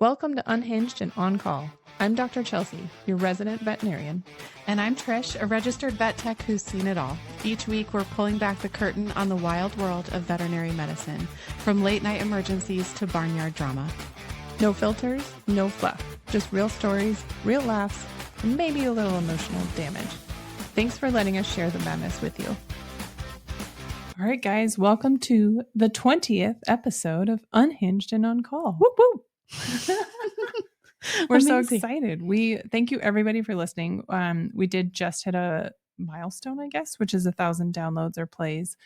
Welcome to Unhinged and On Call. I'm Dr. Chelsea, your resident veterinarian. And I'm Trish, a registered vet tech who's seen it all. Each week, we're pulling back the curtain on the wild world of veterinary medicine, from late night emergencies to barnyard drama. No filters, no fluff, just real stories, real laughs, and maybe a little emotional damage. Thanks for letting us share the madness with you. All right, guys, welcome to the 20th episode of Unhinged and On Call. Whoop, whoop. We're so excited. We thank you everybody for listening. We did just hit a milestone, I guess, which is 1,000 downloads or plays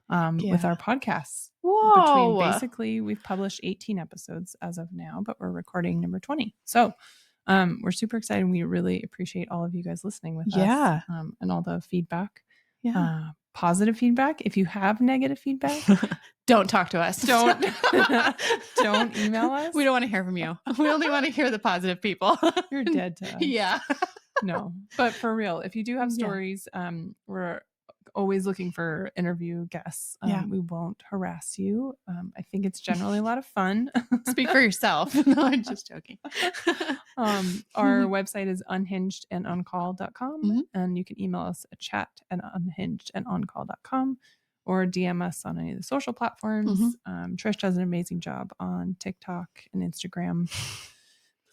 with our podcasts. Whoa. Basically, we've published 18 episodes as of now, but we're recording number 20. So we're super excited. We really appreciate all of you guys listening with us and all the feedback. Positive feedback. If you have negative feedback, don't talk to us. Don't email us. We don't want to hear from you. We only want to hear the positive people. You're dead to us. Yeah. No, but for real, if you do have stories, we're always looking for interview guests. We won't harass you. I think it's generally a lot of fun. Speak for yourself. No, I'm just joking. Our website is unhingedandOnCall.com, and you can email us at chat@unhingedandOnCall.com or DM us on any of the social platforms. Trish does an amazing job on TikTok and Instagram.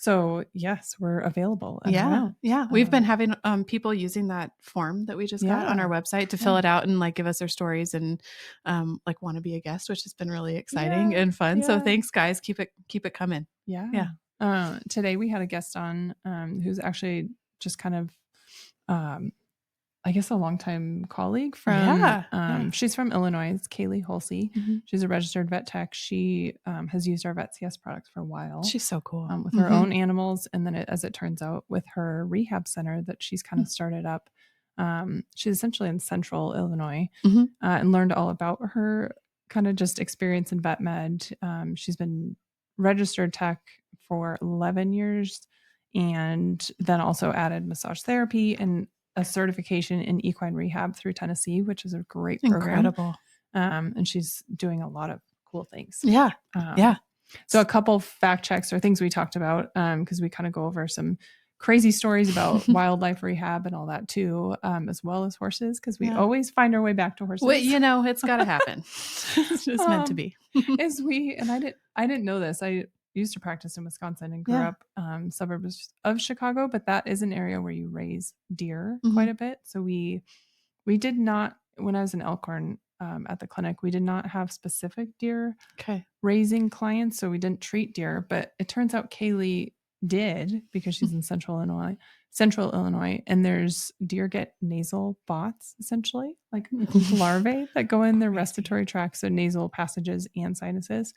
So yes, we're available. Yeah. We've been having people using that form that we just got on our website to fill it out and like give us their stories and like want to be a guest, which has been really exciting and fun. So thanks, guys. Keep it coming. Yeah. Today we had a guest on who's actually just kind of I guess a longtime colleague from, she's from Illinois. It's Kaylee Holsey. She's a registered vet tech. She has used our VetCS products for a while. She's so cool. With her own animals. And then as it turns out, with her rehab center that she's kind of started up. She's essentially in central Illinois and learned all about her kind of just experience in vet med. She's been registered tech for 11 years and then also added massage therapy and a certification in equine rehab through Tennessee, which is a great program. Incredible. And she's doing a lot of cool things. So a couple fact checks or things we talked about, because we kind of go over some crazy stories about wildlife rehab and all that too, as well as horses, because we always find our way back to horses. Well, it's got to happen. It's just meant to be. I didn't know this. I used to practice in Wisconsin and grew up suburbs of Chicago, but that is an area where you raise deer quite a bit. So we did not, when I was in Elkhorn at the clinic, we did not have specific deer raising clients. So we didn't treat deer, but it turns out Kaylee did because she's in central Illinois, and there's deer get nasal bots, essentially like larvae that go in their respiratory tracts, so nasal passages and sinuses.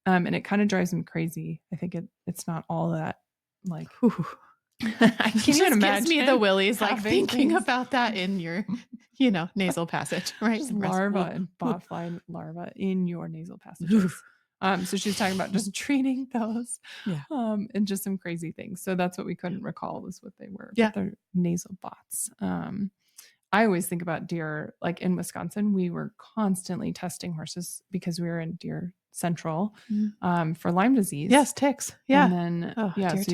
And it kind of drives them crazy. I think it's not all that like I can just imagine gives me the willies like thinking about that in your nasal passage, right? Larva and botfly larva in your nasal passages. So she's talking about just treating those and just some crazy things. So that's what we couldn't recall was what they were. Yeah. They're nasal bots. I always think about deer, like in Wisconsin, we were constantly testing horses because we were in deer central for Lyme disease. Yes, ticks. Yeah. And then,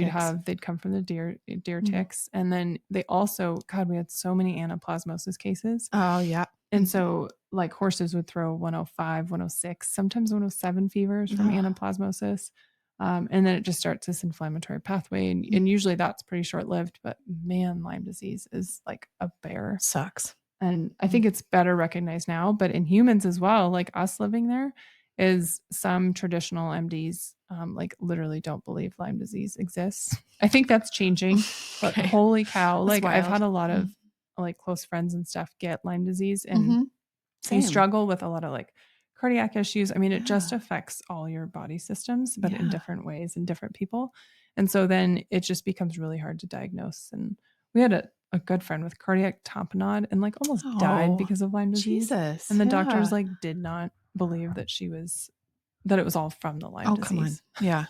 so they'd come from the deer ticks. And then they also, we had so many anaplasmosis cases. Oh, yeah. And so like horses would throw 105, 106, sometimes 107 fevers from anaplasmosis. And then it just starts this inflammatory pathway. And usually that's pretty short lived, but man, Lyme disease is like a bear. Sucks. And I think it's better recognized now, but in humans as well, like us living there, is some traditional MDs like literally don't believe Lyme disease exists. I think that's changing, but holy cow, that's like wild. I've had a lot of like close friends and stuff get Lyme disease and they struggle with a lot of like cardiac issues. I mean, it just affects all your body systems, but in different ways in different people. And so then it just becomes really hard to diagnose. And we had a good friend with cardiac tamponade and like almost died because of Lyme disease. Jesus. And the doctors like did not believe that that it was all from the Lyme disease. Come on. Yeah.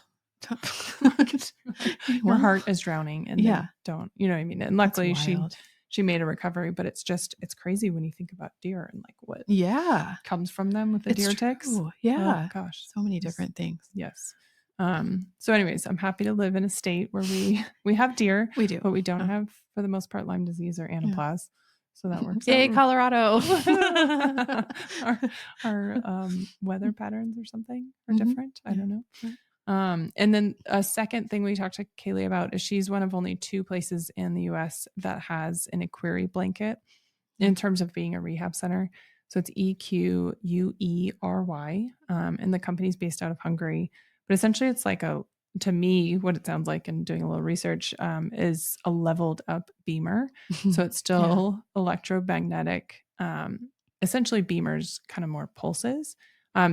Her heart is drowning and don't, you know what I mean? And luckily she made a recovery, but it's crazy when you think about deer and like what comes from them with the deer ticks. Yeah. Oh, gosh. So many different things. Yes. So anyways, I'm happy to live in a state where we have deer, We do. but we don't have, for the most part, Lyme disease or anaplasma. So that works Yay, out. Colorado. our weather patterns or something are different. I don't know. And then a second thing we talked to Kaylee about is she's one of only 2 places in the US that has an Equine blanket in terms of being a rehab center. So it's EQUERY, and the company's based out of Hungary. But essentially, it's like to me, what it sounds like, and doing a little research, is a leveled up beamer. So it's still electromagnetic, essentially beamers, kind of more pulses.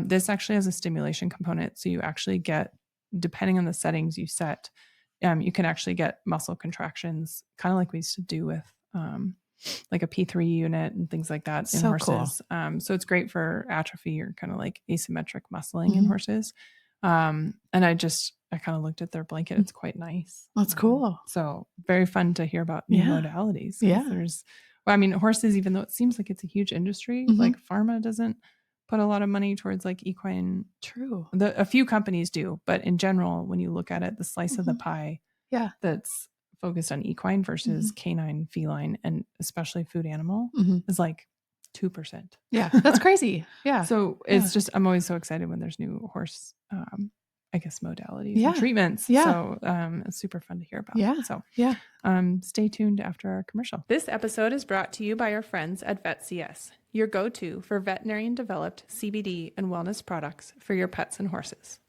This actually has a stimulation component. So you actually get, depending on the settings you set, you can actually get muscle contractions, kind of like we used to do with like a P3 unit and things like that in horses. Cool. So it's great for atrophy or kind of like asymmetric muscling in horses. And I kind of looked at their blanket. It's quite nice. That's cool. So very fun to hear about new modalities. Yeah. Horses, even though it seems like it's a huge industry, like pharma doesn't put a lot of money towards like equine. True. A few companies do, but in general, when you look at it, the slice of the pie that's focused on equine versus canine, feline, and especially food animal is like 2%. Yeah, that's crazy. Yeah. So it's just, I'm always so excited when there's new horse, I guess, modalities and treatments. Yeah. So it's super fun to hear about. Yeah. So yeah. Stay tuned after our commercial. This episode is brought to you by our friends at VetCS, your go-to for veterinarian developed CBD and wellness products for your pets and horses.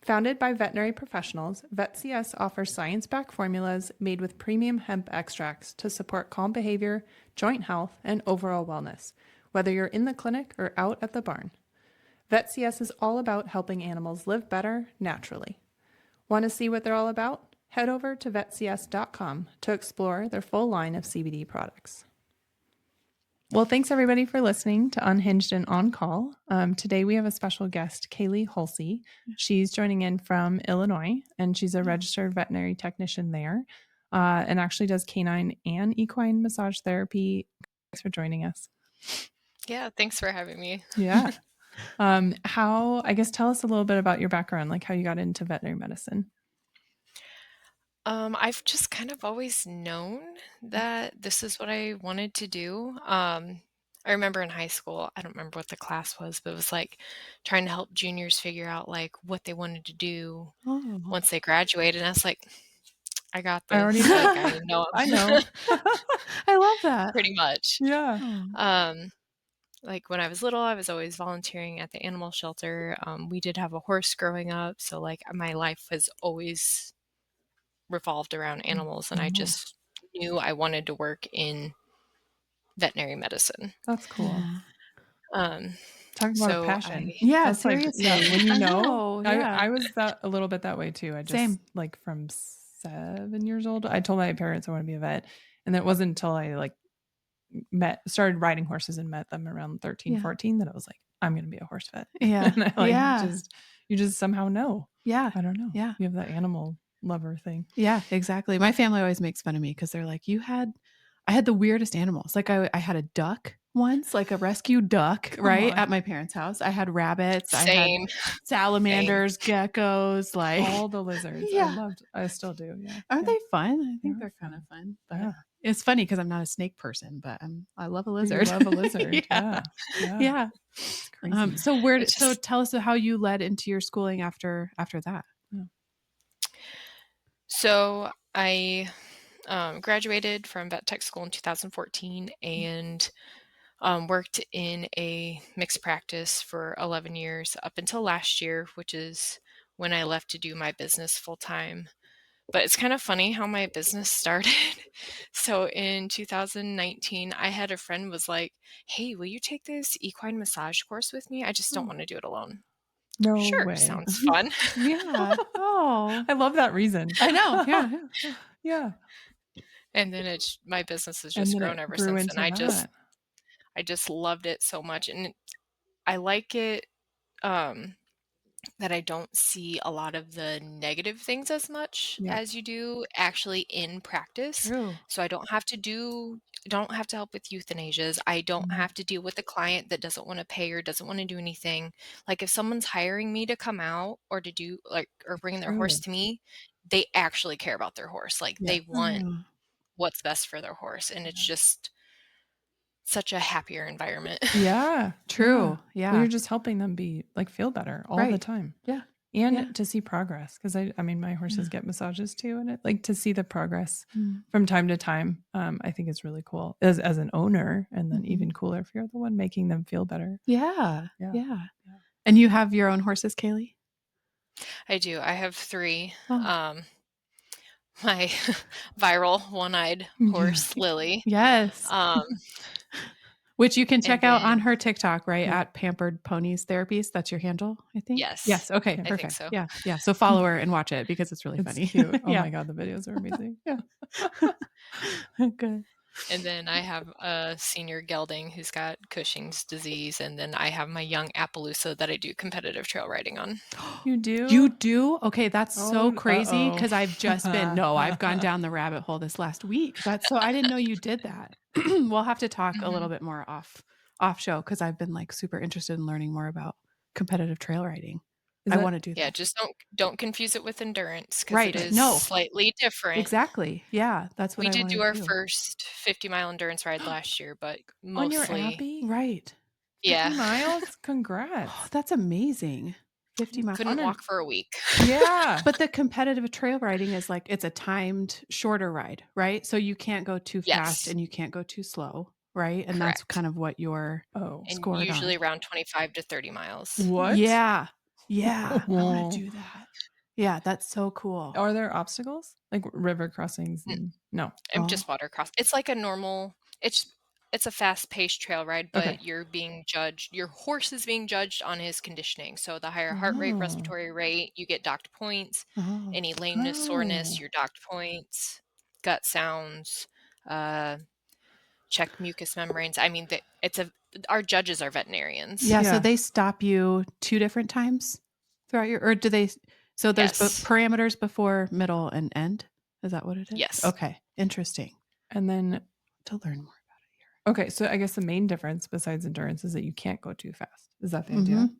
Founded by veterinary professionals, VetCS offers science-backed formulas made with premium hemp extracts to support calm behavior, joint health, and overall wellness, whether you're in the clinic or out at the barn. VetCS is all about helping animals live better naturally. Want to see what they're all about? Head over to vetcs.com to explore their full line of CBD products. Well, thanks everybody for listening to Unhinged and On Call. Today we have a special guest, Kaylee Hulsey. She's joining in from Illinois, and she's a registered veterinary technician there, and actually does canine and equine massage therapy. Thanks for joining us. Yeah, thanks for having me. Yeah. I guess tell us a little bit about your background, like how you got into veterinary medicine. I've just kind of always known that this is what I wanted to do. I remember in high school, I don't remember what the class was, but it was like trying to help juniors figure out like what they wanted to do once they graduated. And I was like, I got this. I already like, I know. I know. I love that. Pretty much. Yeah. Like when I was little, I was always volunteering at the animal shelter. We did have a horse growing up. So like my life has always revolved around animals, and I just knew I wanted to work in veterinary medicine. That's cool. Talking about so a passion. That's seriously. Like, when you know, yeah. I was a little bit that way too. I just Same. like from 7 years old, I told my parents I want to be a vet. And it wasn't until I like started riding horses and met them around 13, 14 that I was like, I'm going to be a horse vet. Yeah. And I you just somehow know. Yeah. I don't know. Yeah. You have that animal lover thing. Yeah, exactly. My family always makes fun of me because they're like, I had the weirdest animals. Like I had a duck once, like a rescue duck, right? At my parents' house. I had rabbits. Same. I had salamanders, geckos, like all the lizards. I still do. Yeah. Aren't they fun? I think they're kind of fun. But it's funny because I'm not a snake person, but I love a lizard. You love a lizard. Yeah. So tell us how you led into your schooling after that. Yeah. So I graduated from vet tech school in 2014 and worked in a mixed practice for 11 years up until last year, which is when I left to do my business full time. But it's kind of funny how my business started. So in 2019, I had a friend was like, hey, will you take this equine massage course with me? I just don't want to do it alone. No sure, way. Sounds fun. Yeah. Oh, I love that reason. I know. Yeah. Yeah. And then my business has just grown ever since. And I just loved it so much. And I like it. that I don't see a lot of the negative things as much Yeah. as you do actually in practice. True. So I don't have to help with euthanasias. I don't Mm. have to deal with a client that doesn't want to pay or doesn't want to do anything. Like if someone's hiring me to come out or to do like or bring their horse True. to me, they actually care about their horse. Like Yeah. they want Oh, what's best for their horse, and it's just such a happier environment. Yeah. true. Well, Yeah. you're just helping them like feel better all the Right. time. Yeah. And Yeah. to see progress. Cause I mean, my horses get massages too. And like to see the progress Mm. from time to time, I think is really cool as an owner. And then Mhm. even cooler if you're the one making them feel better. Yeah. Yeah. Yeah. Yeah. And you have your own horses, Kaylee? I do. I have 3. Oh. My viral one-eyed Yeah. horse, Lily. Yes. Um, Which you can and check out on then her TikTok, right? Yeah. At Pampered Ponies Therapies. That's your handle, I think. yes, Yes. Okay. Okay. I think Perfect. so. Yeah. Yeah. So follow her and watch it because it's really It's funny. cute. Oh Yeah. my God. The videos are amazing. Yeah. Good. And then I have a senior gelding who's got Cushing's disease, and then I have my young Appaloosa that I do competitive trail riding on. You do? You do? Okay, that's so Oh, crazy uh-oh. because I've just been I've gone down the rabbit hole this last week. That's so I didn't know you did that. We'll have to talk a little Mhm. bit more off show because I've been like super interested in learning more about competitive trail riding. Is I that want to do Yeah, that. just don't confuse it with endurance because it Right. is No, slightly different. exactly. Yeah, that's what We I did want do to our do. first 50-mile endurance ride last year, but on your mostly Abbey? Right. 50 yeah, miles? Oh, Congrats. that's amazing. 50 miles. couldn't walk for a week. Yeah. But the competitive trail riding is like it's a timed shorter ride, right? So you can't go too fast Yes, and you can't go too slow, right? And that's correct. kind of what you're Oh. And scored usually on. around 25 to 30 miles. What? Yeah. Yeah. I want to do that. Yeah, that's so cool. Are there obstacles? Like river crossings and no. I'm Oh. just watercross. It's like a normal it's a fast-paced trail ride, Okay. but you're being judged your horse is being judged on his conditioning. So the higher heart rate, Oh. respiratory rate, you get docked points. Oh. Any lameness, soreness, Oh. you're docked points. Gut sounds, uh, check mucous membranes. I mean, it's a our judges are veterinarians. Yeah, so Yeah. they stop you 2 different times throughout your or do they so there's Yes. parameters before, middle, and end? Is that what it is? Yes. Okay, interesting. And then To learn more. okay, so I guess the main difference besides endurance is that you can't go too fast. Is that the idea? Mhm.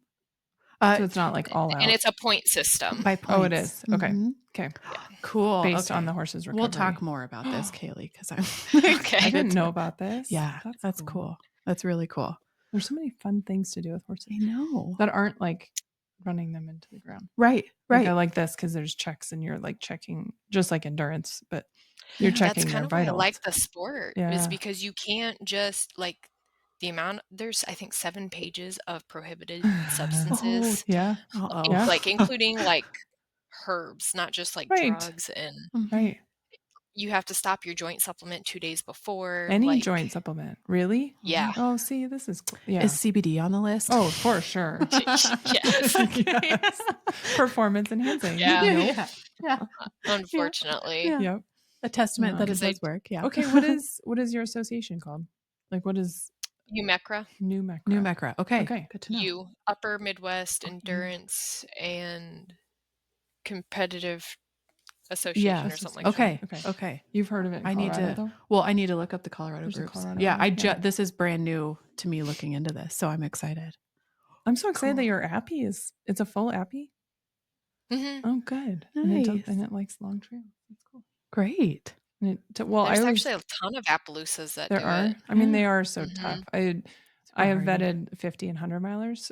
Uh, So it's not like all And out. it's a point system. by Oh, it points. is. Okay. Mhm. Okay. Yeah. Cool. Based on Okay. the horse's recovery. We'll talk more about this, Kaylee, because I'm Okay. I excited didn't know to. about this. Yeah, that's cool. That's really cool. There's so many fun things to do with horses I know. that aren't like running them into the ground. Right. Like I Right. like this because there's checks and you're like checking just like endurance, but you're Yeah. That's checking kind their of why I vitals. like the sport is Yeah. because you can't just like the amount there's I think 7 pages of prohibited Oh. substances, Yeah. Uh-oh. Yeah. like including like herbs, not just like Right. drugs, and Mhm. Right. you have to stop your joint supplement 2 days before, Any like joint supplement. Really? yeah. Oh, see, this is cool. Yeah. Is CBD on the list? Oh, for sure. Yes. Yes. Performance enhancing. Yeah. Nope. Yeah. Yeah. Unfortunately. Yeah. Yep. A testament that it 'Cause I does work. Yeah. Okay, what is your association called? Like what is UMECRA, New Mecra? New Mecra. Okay. Okay. Good to know. U Upper Midwest Oh, you. Endurance and Competitive Yeah. Association or something like that. Okay. Okay. Okay. You've heard of it in I need Colorado, to. though? Well, I need to look up the Colorado There's a groups. Colorado Yeah, one, yeah. this is brand new to me looking into this, so I'm excited. I'm so excited that Cool. your appy it's a full appy. Mhm. Oh, good. Nice. And it likes long trails. That's cool. Great. And well, There's I always actually a ton of Appaloosas that there do are. it. I mean, they Yeah. are so Mhm. tough. It's I have hard. vetted 50 and 100 milers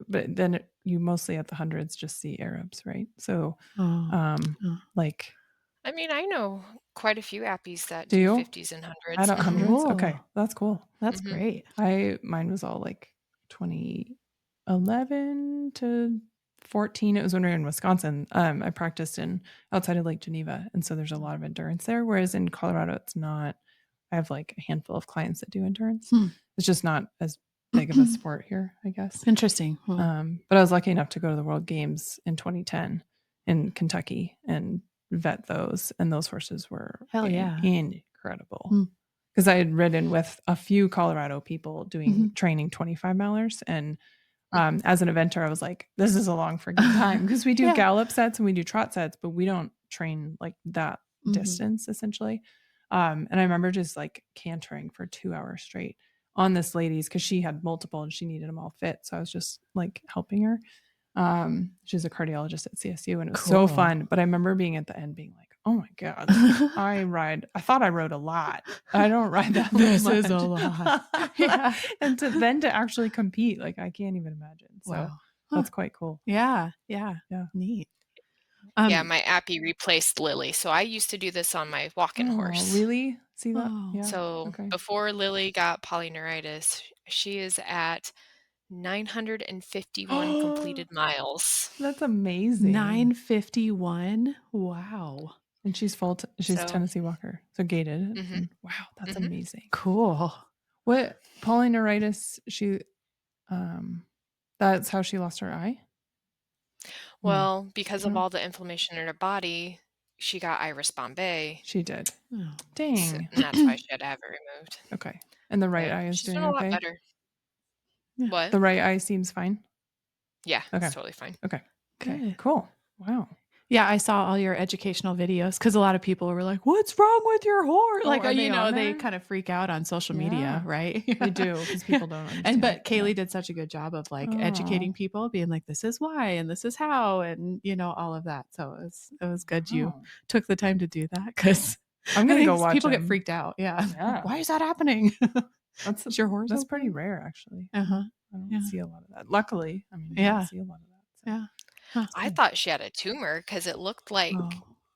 but then you mostly at the hundreds just see Arabs, right? So, Oh. like, I mean, I know quite a few appies that do do you 50s and 100s. at hundreds? Okay, Cool. that's cool. That's Mhm. great. Mine was all like 2011 to 14. It was when we were in Wisconsin. I practiced outside of Lake Geneva, and so there's a lot of endurance there. Whereas in Colorado, it's not. I have like a handful of clients that do endurance. Hmm. It's just not as big of a sport here, I guess. Interesting. But I was lucky enough to go to the World Games in 2010 in Kentucky and vet those, and those horses were Hell yeah. incredible. Hmm. Because I had ridden with a few Colorado people doing Mhm. training 25 milers, and As an eventer, I was like, this is a long freaking time because we do Yeah. gallop sets and we do trot sets, but we don't train like that distance essentially. And I remember just like cantering for 2 hours straight on this lady's because she had multiple and she needed them all fit. So I was just like helping her. She's a cardiologist at CSU and it was so fun. But I remember being at the end being like, oh my God, I thought I rode a lot. I don't ride that This much. is a lot. Yeah. And to actually compete, like I can't even imagine. So Wow. that's quite cool. Yeah. Neat. Yeah, my appy replaced Lily. So I used to do this on my walking horse. Really? See that? Oh. Yeah. So Okay. before Lily got polyneuritis, she is at 951 completed miles. That's amazing. 951. Wow. And she's she's Tennessee Walker, so gated. And wow, that's amazing. Cool. What polyneuritis? That's how she lost her eye. Well, because of all the inflammation in her body, she got iris Bombay. She did. Oh. Dang. So, and that's why she had to have it removed. Okay. And the right eye is she's doing doing a lot okay? better. Yeah. What? The right eye seems fine? Yeah, Okay. it's totally fine. Okay. Good. Cool. Wow. Yeah, I saw all your educational videos because a lot of people were like, "What's wrong with your horse?" Like, are they on they there? kind of freak out on social media, right? They do because people don't understand. But Kaylee did such a good job of like educating people, being like, "This is why, and this is how," and all of that. So it was good you took the time to do that because I'm gonna go watch. People get freaked out. Yeah. Like, why is that happening? Is your horse? That's pretty rare, actually. I don't see a lot of that. Luckily, I don't see a lot of that. So. Yeah. I thought she had a tumor because it looked like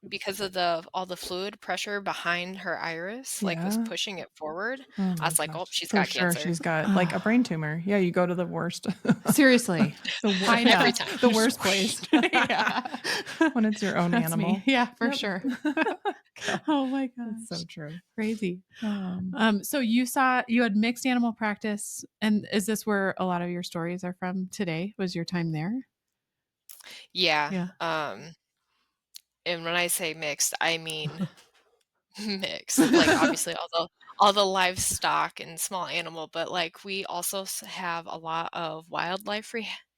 because of all the fluid pressure behind her iris, like was pushing it forward. I was like, oh, she's got cancer. She's got like a brain tumor. Yeah, you go to the worst. Seriously. Every time. The worst place. Yeah. When it's your own animal. Me. Yeah, for sure. Oh my gosh. That's so true. Crazy. So you had mixed animal practice, and is this where a lot of your stories are from today? Was your time there? Yeah. And when I say mixed, I mean mixed. Like obviously all the livestock and small animal, but like we also have a lot of wildlife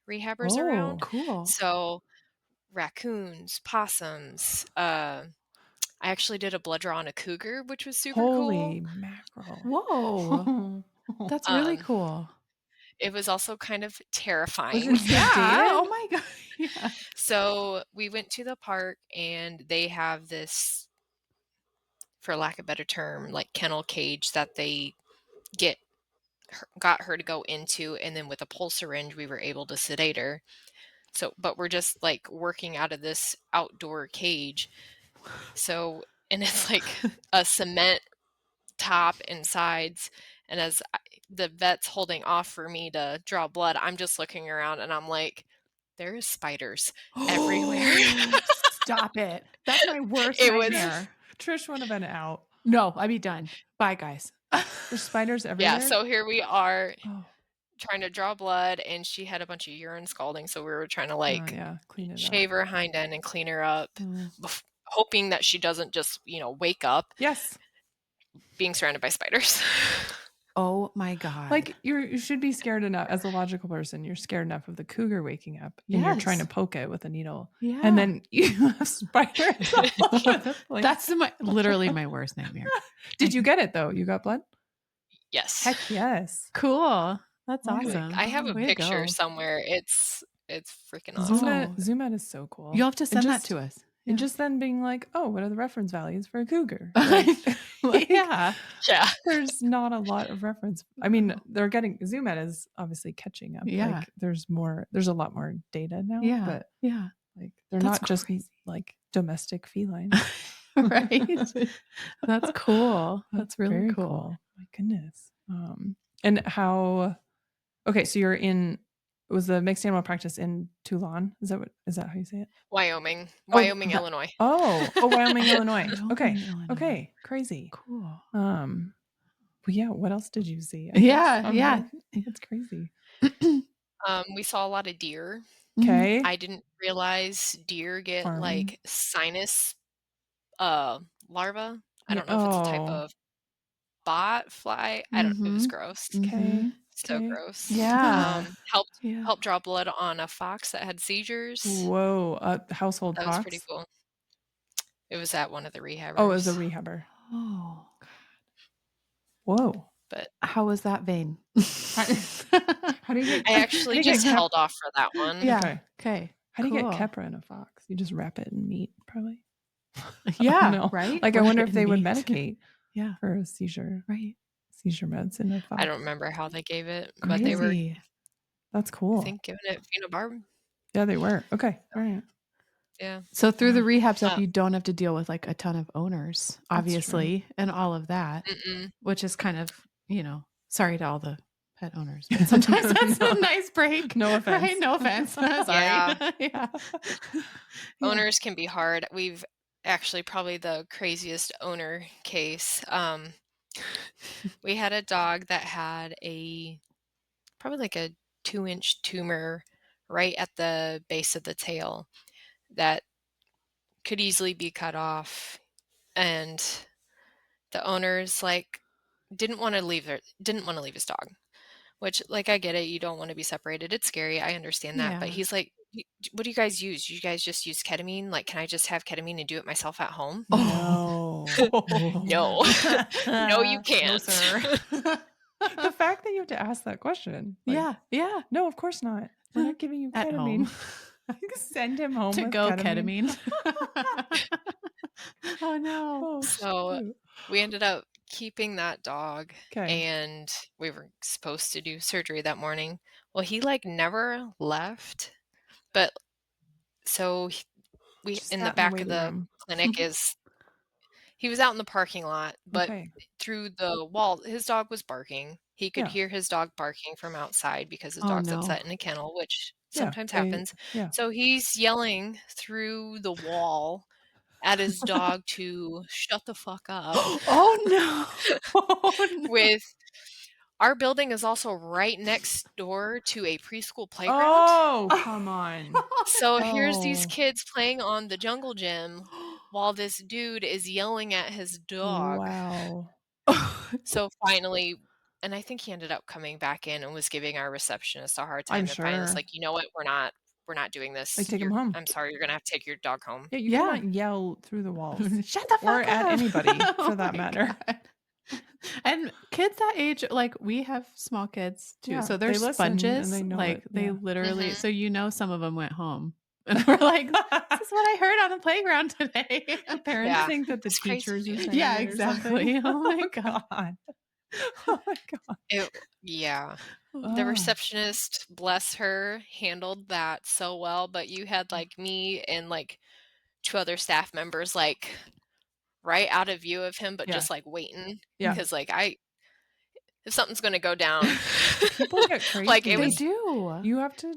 rehabbers around. Cool. So raccoons, possums. I actually did a blood draw on a cougar, which was super cool. Holy mackerel! Whoa, that's really cool. It was also kind of terrifying. Oh my god. Yeah. So we went to the park and they have this, for lack of a better term, like kennel cage that they got her to go into, and then with a pulse syringe we were able to sedate her. So, but we're just like working out of this outdoor cage. So, and it's like a cement top and sides, and as the vet's holding off for me to draw blood, I'm just looking around and I'm like, there's spiders everywhere. Stop it. That's my worst nightmare. Trish would have been out. No, I'd be done. Bye, guys. There's spiders everywhere. Yeah, so here we are trying to draw blood, and she had a bunch of urine scalding, so we were trying to like clean it shave her hind end and clean her up, hoping that she doesn't just, wake up. Yes. Being surrounded by spiders. Oh my god. Like you should be scared enough as a logical person. You're scared enough of the cougar waking up and you're trying to poke it with a needle. Yeah. And then you have spiders. That's literally my worst nightmare. Did you get it though? You got blood? Yes. Heck yes. Cool. That's awesome. I have a picture somewhere. It's freaking awesome. Zoom out is so cool. You'll have to send that to us. And just then being like, oh, what are the reference values for a cougar? Yeah. There's not a lot of reference. I mean, Zoom out is obviously catching up. Yeah. Like there's a lot more data now. Yeah. But like they're That's not just like domestic felines. Right. That's cool. That's really very cool. My goodness. And how, okay, so was the mixed animal practice in Toulon? Is that how you say it? Wyoming, Illinois. Wyoming, Illinois. Okay. Illinois. Okay. Crazy. Cool. Well, yeah. What else did you see? Yeah. It's crazy. We saw a lot of deer. Okay. I didn't realize deer get like sinus larvae. I don't know if it's a type of bot fly. It was gross. Okay. So Okay. gross. Yeah. Helped draw blood on a fox that had seizures. Whoa, a household That was pretty fox? cool. It was at one of the rehabbers. Oh, it was a rehabber. Oh, God. Whoa. But how was that vein? How do you get I actually just held off for that one. Yeah. Okay. How do you get Keppra in a fox? You just wrap it in meat, probably. Yeah. No. Right. Like, I wonder if they would medicate Yeah. for a seizure. Right. Seizure meds in a fox. I don't remember how they gave it, but Crazy. they were, That's I cool. think, giving it phenobarb. Yeah, they were. Okay. All right. Yeah. So through the rehab stuff, you don't have to deal with like a ton of owners, obviously, and all of that, which is kind of, sorry to all the pet owners, but sometimes that's a nice break. No offense. Right? No offense. Sorry. Yeah. Owners can be hard. We've actually probably the craziest owner case. We had a dog that had probably like a 2-inch tumor right at the base of the tail that could easily be cut off, and the owners didn't want to leave his dog, which, like, I get it, you don't want to be separated, it's scary, I understand that, but he's like, what do you guys use? You guys just use ketamine? Like, can I just have ketamine and do it myself at home? No. No. No, you can't. No, sir. The fact that you have to ask that question. Yeah. No, of course not. We're not giving you At ketamine. home. Send him home To with go ketamine. Oh, no. Oh, So shoot. we ended up keeping that dog, Okay. and we were supposed to do surgery that morning. Well, he never left, but so we Just in the sat back of waiting the room. clinic he was out in the parking lot, but Okay. through the wall, his dog was barking. He could Yeah. hear his dog barking from outside because his Oh, dog's no. upset in a kennel, which Yeah, sometimes happens. Yeah. So he's yelling through the wall at his dog to shut the fuck up. Oh, no. Oh, no. With our building is also right next door to a preschool playground. Oh, come on. So here's these Oh. kids playing on the jungle gym while this dude is yelling at his dog. Wow. So finally, and I think he ended up coming back in and was giving our receptionist a hard time. I'm And finally was sure. like, you know what? We're not doing this. Like, take him home. I'm sorry, you're gonna have to take your dog home. Yeah, you cannot yell through the walls. Shut the fuck or up. at anybody, Oh for that my matter. God. And kids that age, like we have small kids too, Yeah, so they're they listen and sponges. they know it, They yeah. literally, so some of them went home, and we're like, "This is what I heard on the playground today." The parents Yeah, think that the it's crazy. teachers are saying Yeah, it or something. exactly. Oh my God. Oh my God. Yeah. The Oh. receptionist, bless her, handled that so well, but you had me and 2 other staff members right out of view of him, but Yeah. just waiting. Yeah. Because if something's gonna go down. People get crazy. It was do. You have to,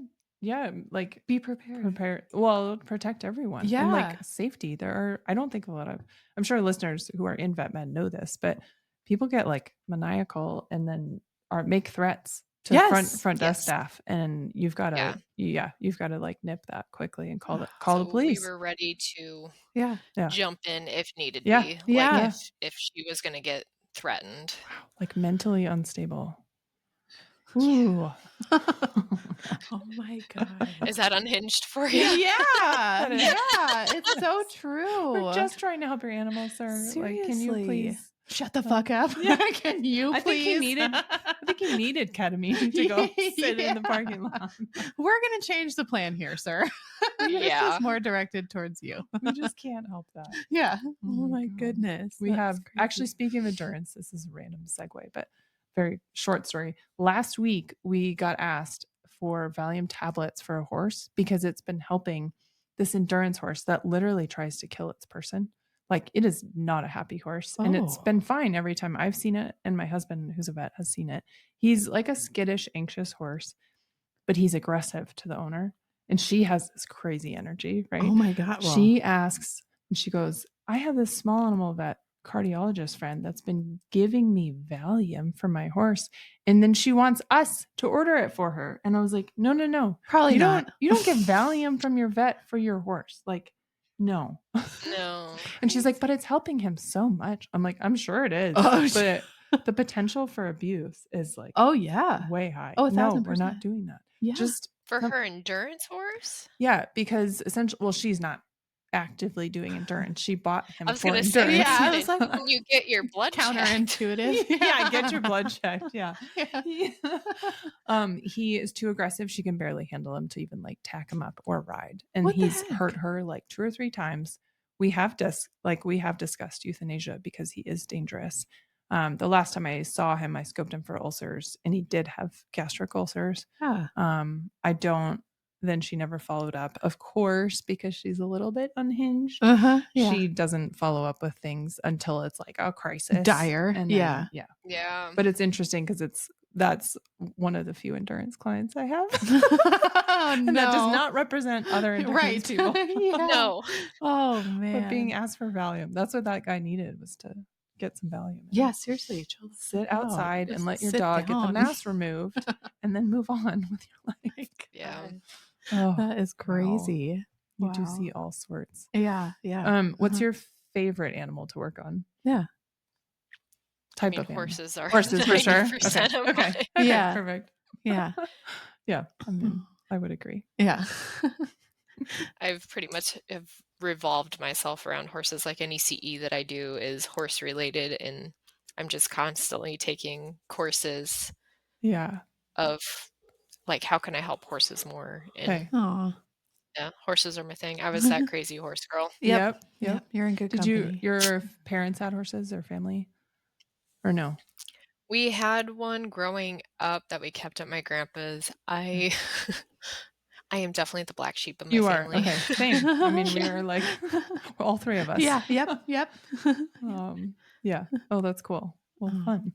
Be prepared. Well, protect everyone. Yeah. And safety. I don't think I'm sure listeners who are in vet med know this, but people get maniacal and then make threats to front desk staff. And you've got to, you've got to nip that quickly and call the police. We were ready to Yeah. jump in if needed Yeah. be. Yeah. If she was gonna get threatened. Wow. Mentally unstable. Ooh. Oh my God. Is that unhinged for you? Yeah. Yeah. It's so true. We're just trying to help your animals, sir. Seriously. Can you please shut the fuck up? Yeah. Can you please? I think he needed ketamine to go sit in the parking lot. We're going to change the plan here, sir. Yeah. This is more directed towards you. We just can't help that. Yeah. Oh Oh my God. goodness. We That's have, crazy. actually, speaking of endurance, this is a random segue, but very short story. Last week, we got asked for Valium tablets for a horse because it's been helping this endurance horse that literally tries to kill its person. It is not a happy horse. And it's been fine every time I've seen it. And my husband, who's a vet, has seen it. He's a skittish, anxious horse, but he's aggressive to the owner. And she has this crazy energy, right? Oh my God. Well, She asks, and she goes, I have this small animal vet cardiologist friend that's been giving me Valium for my horse. And then she wants us to order it for her. And I was like, no. probably you not. You don't get Valium from your vet for your horse. No. And she's like, but it's helping him so much. I'm like, I'm sure it is. Oh, but The potential for abuse is like Oh yeah. way high. Oh, No, we're 1,000%. not doing that. Yeah. Just For her endurance horse? yeah, because essentially, well, she's not actively doing endurance. She bought I him was for gonna say, endurance. Yeah, I was like, when you get your blood checked. counterintuitive. Yeah, get your blood checked. Yeah. Yeah. He is too aggressive. She can barely handle him to even like tack him up or ride. And What the he's heck? hurt her like 2 or 3 times. We have discussed euthanasia because he is dangerous. The last time I saw him, I scoped him for ulcers and he did have gastric ulcers. Yeah. I don't then she never followed up, of course, because she's a little bit unhinged. Yeah. She doesn't follow up with things until it's like a crisis. Dire. And Yeah. then, Yeah. But it's interesting because that's one of the few endurance clients I have. And that does not represent other endurance people. No. Oh man. But being asked for Valium, that's what that guy needed, was to get some Valium. Yeah, seriously. Sit outside and let your sit dog get the down. mask removed and then move on with your life. Yeah. Oh, That is crazy. you do see all sorts. Yeah. Yeah. What's your favorite animal to work on? Yeah. Type of animal. Horses are Horses for sure. 90% of Okay. mine. Yeah. Perfect. Yeah. Yeah. I mean, I would agree. Yeah. I've pretty much have revolved myself around horses. Like any CE that I do is horse related, and I'm just constantly taking courses Yeah. of like, how can I help horses more? And Okay. Aw. yeah, horses are my thing. I was that crazy horse girl. Yep. You're in good Did company. your parents had horses or family? Or no? We had one growing up that we kept at my grandpa's. I am definitely the black sheep of my You family. are. Okay. Same. I mean, we are like all 3 of us. Yeah. Yep. Yep. Yeah. Oh, that's cool. Well, fun.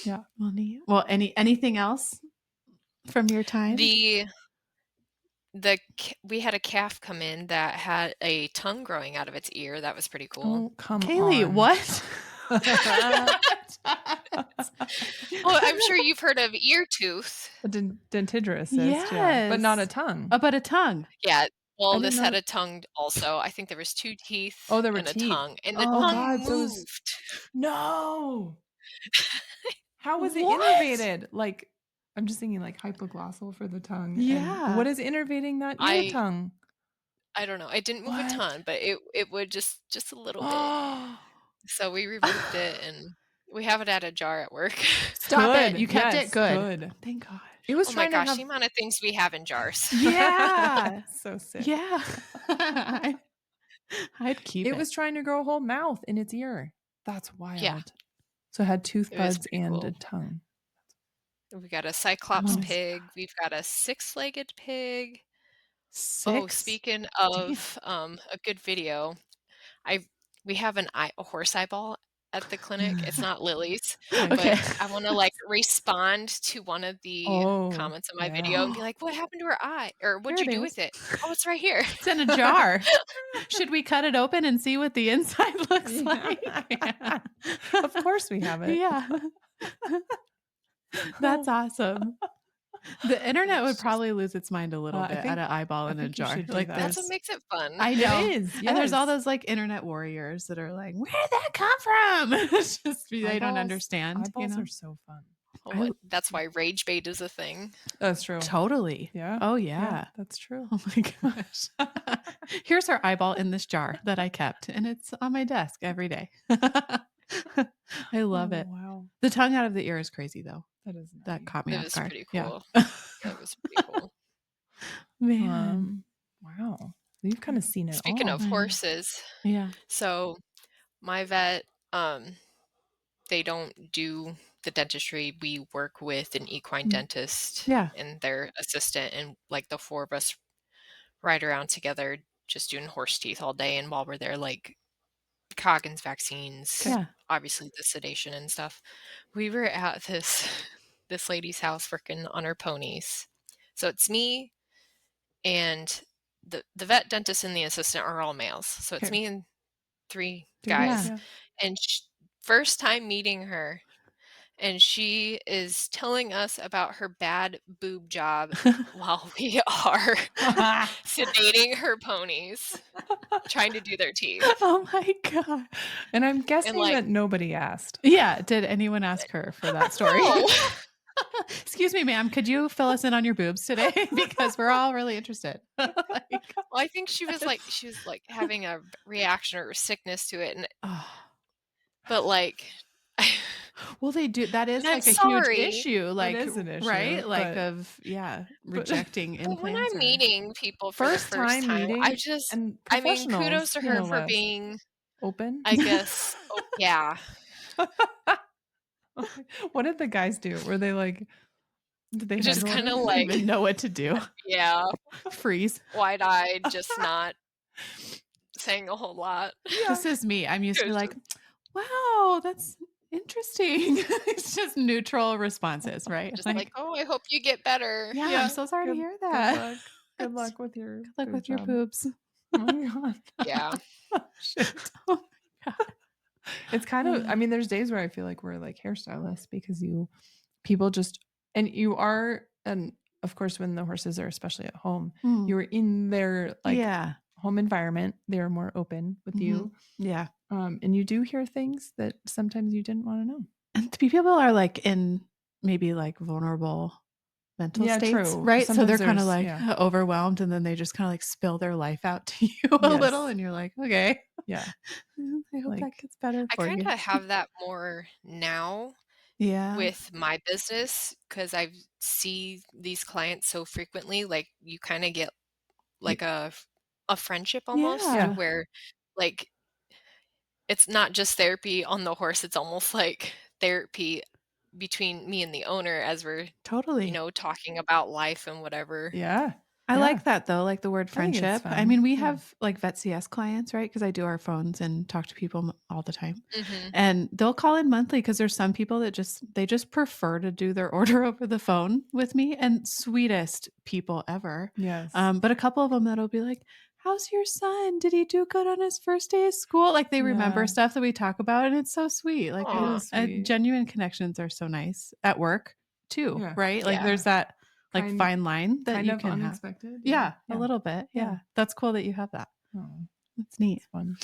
Yeah. Well, anything else from your time? We had a calf come in that had a tongue growing out of its ear. That was pretty cool. Oh, come Kaylee, on. what? Well, I'm sure you've heard of ear tooth. A dentigerous cyst, yeah, but not a Yes. tongue. But a tongue. Yeah. Well, didn't this know- had a tongue also. I think there was 2 teeth Oh, there were and a teeth. tongue. And the Oh, tongue God, so it was- moved. No. How was it What? innervated? Like, I'm just thinking like hypoglossal for the tongue. and Yeah. what is innervating that ear tongue? I don't know. It didn't move What? a ton, but it would just a little bit. So we removed it and we have it at a jar at work. Stop it. Good. You kept Yes, it good. good. Thank God. It was Oh my trying gosh, to the have amount of things we have in jars. Yeah. so sick. Yeah. I'd keep it. It was trying to grow a whole mouth in its ear. That's wild. Yeah. So it had tooth It was buds pretty and cool. a tongue. We got a cyclops Nice. pig. We've got a 6-legged pig. 6. Oh, speaking of a good video, we have a horse eyeball at the clinic. It's not Lily's, Okay. but I want to like respond to one of the comments in my video and be like, "What happened to her eye? Or what'd There you it do is. with it? Oh, it's right here." It's in a jar. Should we cut it open and see what the inside looks like? Yeah. Of course we have it. Yeah. That's awesome. The internet would probably lose its mind a little I bit think- at an eyeball I in a think you jar. should do Like that. That's there's, what makes it fun. I know. It is. And there's all yes. those like internet warriors that are like, where did that come from? It's just they don't Eyeballs- understand. Eyeballs are so fun. Oh, that's why rage bait is a thing. That's true. Totally. Yeah. Oh yeah. That's true. Oh my gosh. Here's her eyeball in this jar that I kept, and it's on my desk every day. I love it. Wow. The tongue out of the ear is crazy though. That is nice. That caught me It off was guard. pretty Yeah. cool. That was pretty cool. Man. Wow. You've kind of seen it Speaking all. of horses, Yeah. so my vet, they don't do the dentistry. We work with an equine dentist Yeah. and their assistant, and like the 4 of us ride around together just doing horse teeth all day. And while we're there, like Coggins vaccines, Yeah. obviously the sedation and stuff. We were at this lady's house working on her ponies. So it's me and the vet, dentist, and the assistant are all males. So it's Okay. me and 3 Dude, guys. yeah. And first time meeting her, and she is telling us about her bad boob job while we are sedating her ponies, trying to do their teeth. Oh my god. And I'm And, guessing like, that nobody asked. Yeah, did anyone ask her for that story? no. "Excuse me, ma'am, could you fill us in on your boobs today? Because we're all really interested." Like, Well, I think she was, like, having a reaction or sickness to it, and oh. but, like Well, they do that and is, I'm like, a huge sorry, issue, It like, is an issue, right? Like, of but rejecting but when implants I'm or meeting people for the first first time time, meeting and I mean, professionals, kudos to her no for less. being, Open? I guess oh, yeah. What did the guys do? Were they like did they Just handle it kinda, I don't okay? like, even know what to do. yeah, Freeze. wide-eyed, just not saying a whole lot. Yeah. This is me. I'm used It to was like, just "Wow, that's interesting." It's just neutral responses, right? just like, Like, "Oh, I hope you get better." "Yeah, I'm Yeah. so sorry to Good hear good that." luck. Good luck with your Good luck boob with your job. boobs. Oh my god. Yeah. Shit. Oh my It's kind of I god. mean, there's days where I feel like we're like hairstylists because people just and you are and of course when the horses are especially at home, Mm. you're in their like Yeah. home environment. They're more open with Mhm. you. Yeah. And you do hear things that sometimes you didn't want to know. And people are, like, in maybe, like, vulnerable mental Yeah, states, true. right? So Sometimes they're kinda, there's like, yeah. overwhelmed, and then they just kinda, like, spill their life out to you a little, Yes. and you're like, "Okay. Yeah. I hope that Like gets better I for you." kinda have that more now Yeah. with my business because I see these clients so frequently, like, you kinda get, y- like, a friendship almost Yeah. yeah. where, like, it's not just therapy on the horse, it's almost like therapy between me and the owner as we're, Totally. talking about life and whatever. Yeah. I Yeah. like that though, like the word I think it's friendship. I fun. mean, we Yeah. have like Vet CS clients, right? Because I do our phones and talk to people all the time. Mhm. And they'll call in monthly because there's some people that they just prefer to do their order over the phone with me and sweetest people ever. Yes. But a couple of them that'll be like, "How's your son? Did he do good on his first day of school?" Like they remember Yeah. stuff that we talk about, and it's so sweet. Like It Aw, is sweet. genuine connections are so nice at work too, Yeah. right? Like yeah. there's that like Kind fine line that kind you of can have. unexpected. Yeah. Yeah, a Yeah. little bit. Yeah. Yeah. That's cool that you have that. Oh, That's neat. it's fun.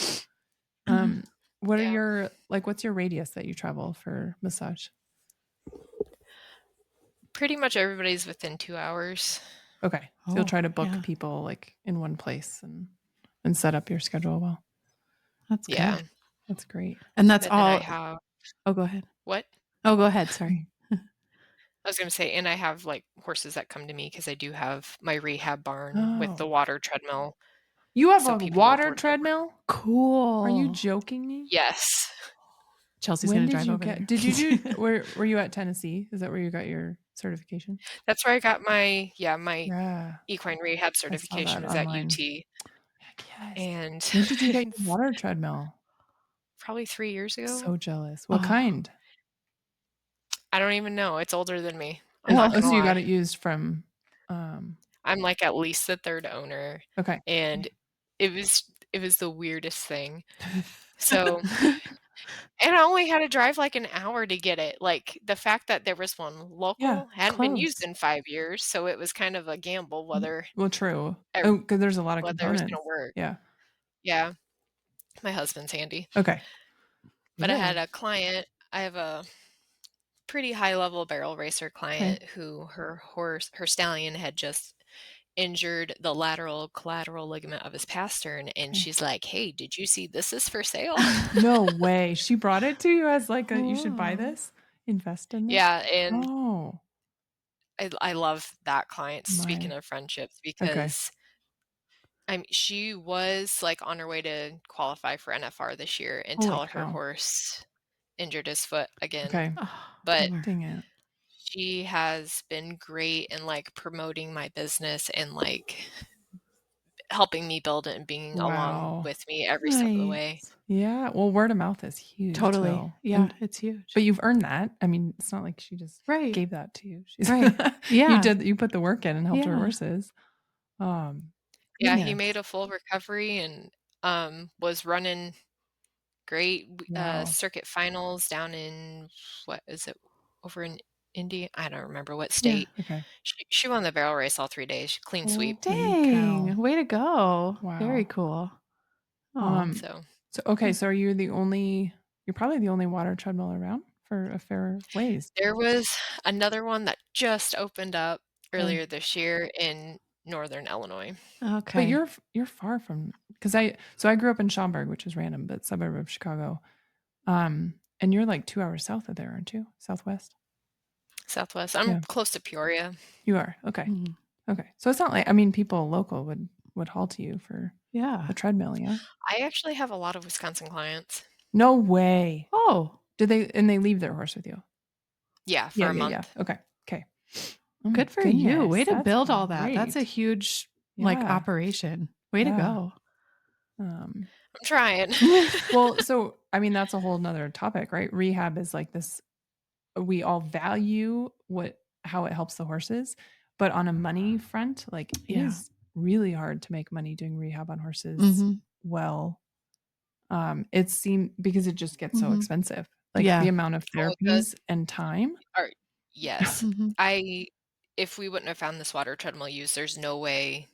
Um, what are Yeah. your like what's your radius that you travel for massage? Pretty much everybody's within 2 hours. Okay. So you'll Oh, try to book yeah. people like in one place and set up your schedule well. That's Yeah. good. That's great. And that's And then I all have Oh, go ahead. what? Oh, go ahead, sorry. I was gonna say, and I have, like, horses that come to me because I do have my rehab barn with the Oh. water treadmill, You have so a people will water board their treadmill? Are you Cool. joking me? Yes. Chelsea's When gonna did drive you over there. get did you do were you at Tennessee? Is that where you got your certification? That's where I got my Yeah. equine rehab I saw certification that was at online. UT, Heck yes. and When did you get your water treadmill? probably 3 years ago? So jealous. What Oh, kind? I don't even know, it's older than me. I'm not Oh, gonna so you got lie. it used from um I'm, like, at least the 3rd owner, okay. and it was the weirdest thing. So and I only had to drive, like, an hour to get it, like, the fact that there was one Yeah, local hadn't been used close. in 5 years, so it was kind of a gamble Well, true. ev Oh, because there's a lot of whether it was gonna components. work. Yeah. Yeah, my husband's handy. Okay. But I had good. a client I have a pretty high level barrel racer Okay. client who her stallion had just injured the lateral collateral ligament of his pastern, and Okay. she's like, "Hey, did you see this is for sale?" No way. She brought it to you as like a you should buy Cool. this? Invest in this? Yeah, and Oh, I love that client, speaking my. of friendships, Okay. because she was, like, on her way to qualify for NFR this year Holy until her cow. horse injured his foot again, Okay. Oh, but bummer. Dang it. she has been great in, like, promoting my business and, like, helping me build it and being along Wow. with me every step of the way. Nice. Yeah. Well, word of mouth is huge Totally. too. Yeah, And it's huge. but you've earned that. I mean, it's not like she just Right. gave that to you. She's Right. Yeah. you put the work in and helped her Yeah. horses. Um, Yeah, he made goodness. a full recovery and, was running great, Wow. circuit finals down in what is it? over in India. I don't remember what Yeah. state. Okay. She won the barrel race all 3 days, clean sweep. Holy Dang, cow. way to go. Very Wow. cool. Oh, Um, So okay, so you're probably the only water treadmill around for a fair ways. there was another one that just opened up Okay. earlier this year in Northern Illinois. But okay. you're far from, because I grew up in Schaumburg, which is random, but suburb of Chicago. And you're like 2 hours south of there, aren't you? Southwest? Southwest. I'm Yeah, close to Peoria. you are. Okay. Mhm. Okay. So it's not like, people local would haul to you for Yeah. the treadmill, yeah? I actually have a lot of Wisconsin clients. No way. Oh, They leave their horse with you? Yeah, for Yeah, a yeah, yeah. month. Okay. Okay. Oh my good for you. Way goodness. to That's build all that. That's a great. huge like Yeah. operation. Way to Yeah. go. Um, I'm trying. well, so that's a whole nother topic, right? Rehab is like this, we all value how it helps the horses, but on a money front, like it Yeah. is really hard to make money doing rehab on horses. Mhm. Well, it seemed, because it just gets so Mhm. expensive, like the Yeah. amount of Oh, it does. therapies and time. Or yes. Mhm. If we wouldn't have found this water treadmill use, there's no way